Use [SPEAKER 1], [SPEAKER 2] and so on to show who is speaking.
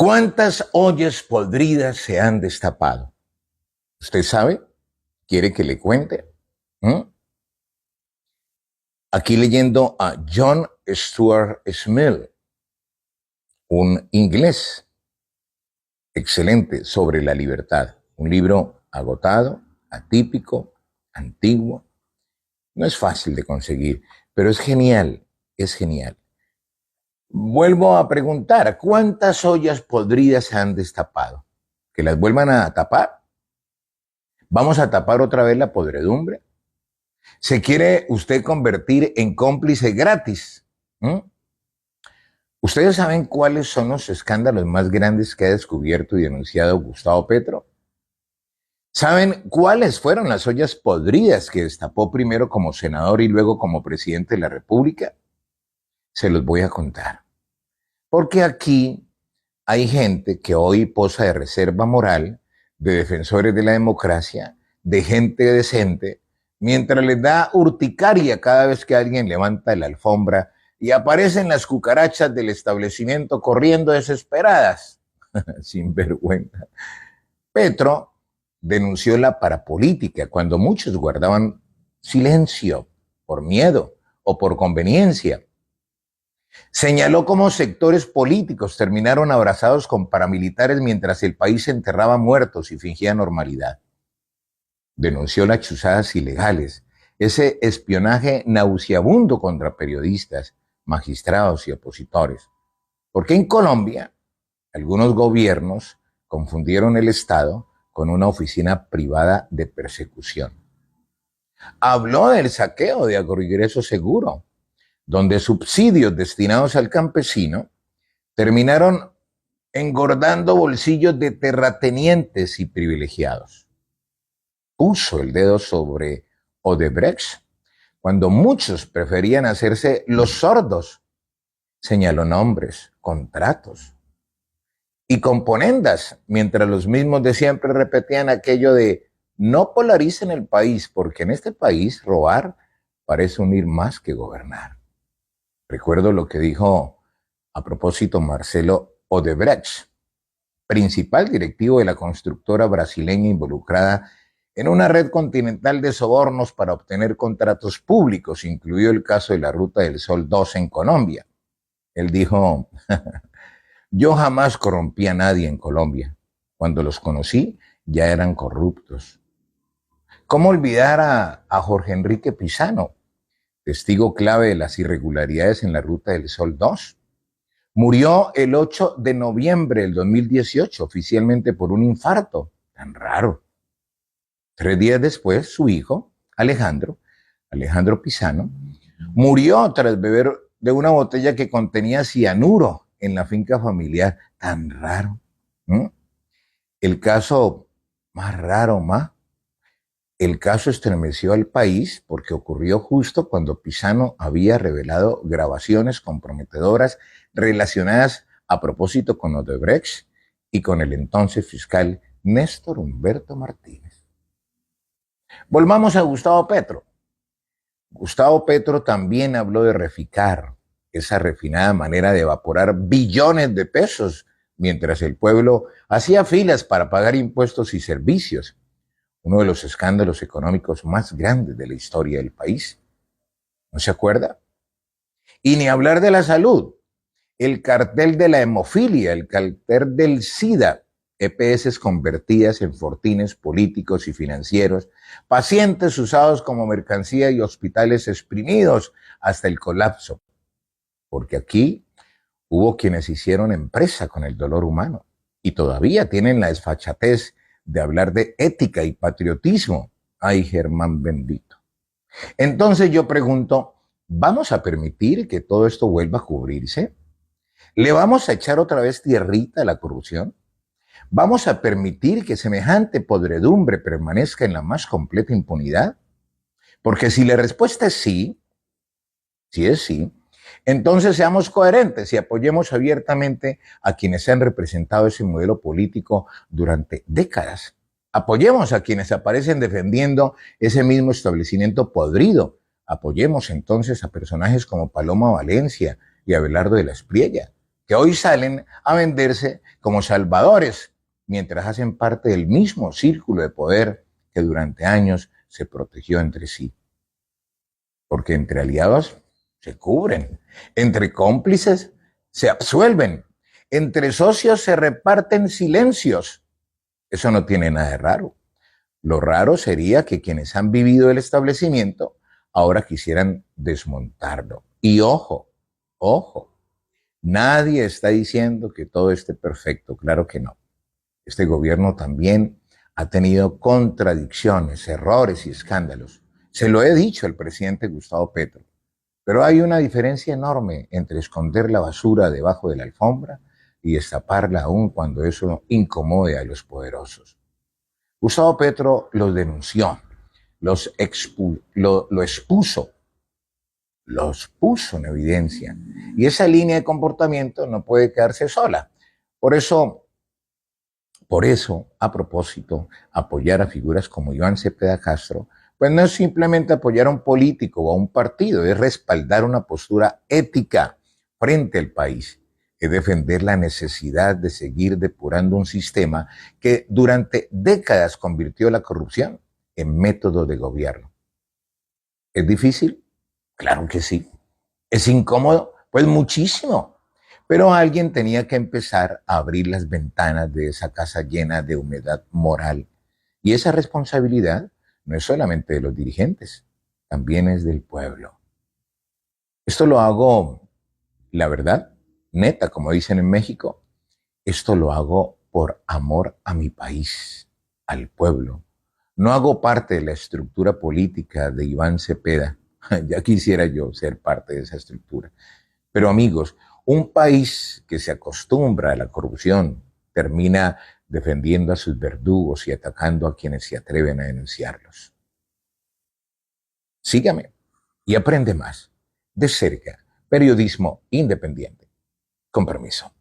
[SPEAKER 1] ¿Cuántas ollas podridas se han destapado? ¿Usted sabe? ¿Quiere que le cuente? ¿Mm? Aquí leyendo a John Stuart Mill, un inglés excelente sobre la libertad. Un libro agotado, atípico, antiguo. No es fácil de conseguir, pero es genial, es genial. Vuelvo a preguntar, ¿cuántas ollas podridas se han destapado? ¿Que las vuelvan a tapar? ¿Vamos a tapar otra vez la podredumbre? ¿Se quiere usted convertir en cómplice gratis? ¿Mm? ¿Ustedes saben cuáles son los escándalos más grandes que ha descubierto y denunciado Gustavo Petro? ¿Saben cuáles fueron las ollas podridas que destapó primero como senador y luego como presidente de la República? Se los voy a contar. Porque aquí hay gente que hoy posa de reserva moral, de defensores de la democracia, de gente decente, mientras les da urticaria cada vez que alguien levanta la alfombra y aparecen las cucarachas del establecimiento corriendo desesperadas. Sin vergüenza. Petro denunció la parapolítica cuando muchos guardaban silencio por miedo o por conveniencia. Señaló cómo sectores políticos terminaron abrazados con paramilitares mientras el país enterraba muertos y fingía normalidad. Denunció las chuzadas ilegales, ese espionaje nauseabundo contra periodistas, magistrados y opositores. Porque en Colombia, algunos gobiernos confundieron el Estado con una oficina privada de persecución. Habló del saqueo de Agroingreso Seguro, donde subsidios destinados al campesino terminaron engordando bolsillos de terratenientes y privilegiados. Puso el dedo sobre Odebrecht cuando muchos preferían hacerse los sordos. Señaló nombres, contratos y componendas, mientras los mismos de siempre repetían aquello de no polaricen el país, porque en este país robar parece unir más que gobernar. Recuerdo lo que dijo a propósito Marcelo Odebrecht, principal directivo de la constructora brasileña involucrada en una red continental de sobornos para obtener contratos públicos, incluido el caso de la Ruta del Sol 2 en Colombia. Él dijo, yo jamás corrompí a nadie en Colombia. Cuando los conocí, ya eran corruptos. ¿Cómo olvidar a Jorge Enrique Pizano, testigo clave de las irregularidades en la Ruta del Sol 2? Murió el 8 de noviembre del 2018, oficialmente por un infarto. Tan raro. 3 días después, su hijo, Alejandro Pizano, murió tras beber de una botella que contenía cianuro en la finca familiar. Tan raro. El caso más raro, el caso estremeció al país porque ocurrió justo cuando Pizano había revelado grabaciones comprometedoras relacionadas a propósito con Odebrecht y con el entonces fiscal Néstor Humberto Martínez. Volvamos a Gustavo Petro. Gustavo Petro también habló de reficar, esa refinada manera de evaporar billones de pesos mientras el pueblo hacía filas para pagar impuestos y servicios. Uno de los escándalos económicos más grandes de la historia del país. ¿No se acuerda? Y ni hablar de la salud. El cartel de la hemofilia, el cartel del SIDA, EPS convertidas en fortines políticos y financieros, pacientes usados como mercancía y hospitales exprimidos hasta el colapso. Porque aquí hubo quienes hicieron empresa con el dolor humano y todavía tienen la desfachatez de hablar de ética y patriotismo. Ay, Germán bendito. Entonces yo pregunto, ¿vamos a permitir que todo esto vuelva a cubrirse? ¿Le vamos a echar otra vez tierrita a la corrupción? ¿Vamos a permitir que semejante podredumbre permanezca en la más completa impunidad? Porque si la respuesta es sí, entonces seamos coherentes y apoyemos abiertamente a quienes han representado ese modelo político durante décadas. Apoyemos a quienes aparecen defendiendo ese mismo establecimiento podrido. Apoyemos entonces a personajes como Paloma Valencia y Abelardo de la Espriella, que hoy salen a venderse como salvadores, mientras hacen parte del mismo círculo de poder que durante años se protegió entre sí. Porque entre aliados se cubren, entre cómplices se absuelven, entre socios se reparten silencios. Eso no tiene nada de raro. Lo raro sería que quienes han vivido el establecimiento ahora quisieran desmontarlo. Y ojo, ojo, nadie está diciendo que todo esté perfecto, claro que no. Este gobierno también ha tenido contradicciones, errores y escándalos. Se lo he dicho al presidente Gustavo Petro, pero hay una diferencia enorme entre esconder la basura debajo de la alfombra y destaparla aún cuando eso incomode a los poderosos. Gustavo Petro los denunció, lo expuso, los puso en evidencia. Y esa línea de comportamiento no puede quedarse sola. Por eso, a propósito, apoyar a figuras como Iván Cepeda Castro, pues no es simplemente apoyar a un político o a un partido, es respaldar una postura ética frente al país, es defender la necesidad de seguir depurando un sistema que durante décadas convirtió la corrupción en método de gobierno. ¿Es difícil? Claro que sí. ¿Es incómodo? Pues muchísimo. Pero alguien tenía que empezar a abrir las ventanas de esa casa llena de humedad moral. Y esa responsabilidad no es solamente de los dirigentes, también es del pueblo. Esto lo hago, la verdad, neta, como dicen en México, esto lo hago por amor a mi país, al pueblo. No hago parte de la estructura política de Iván Cepeda. Ya quisiera yo ser parte de esa estructura. Pero amigos, un país que se acostumbra a la corrupción termina defendiendo a sus verdugos y atacando a quienes se atreven a denunciarlos. Sígame y aprende más. De cerca, periodismo independiente. Con permiso.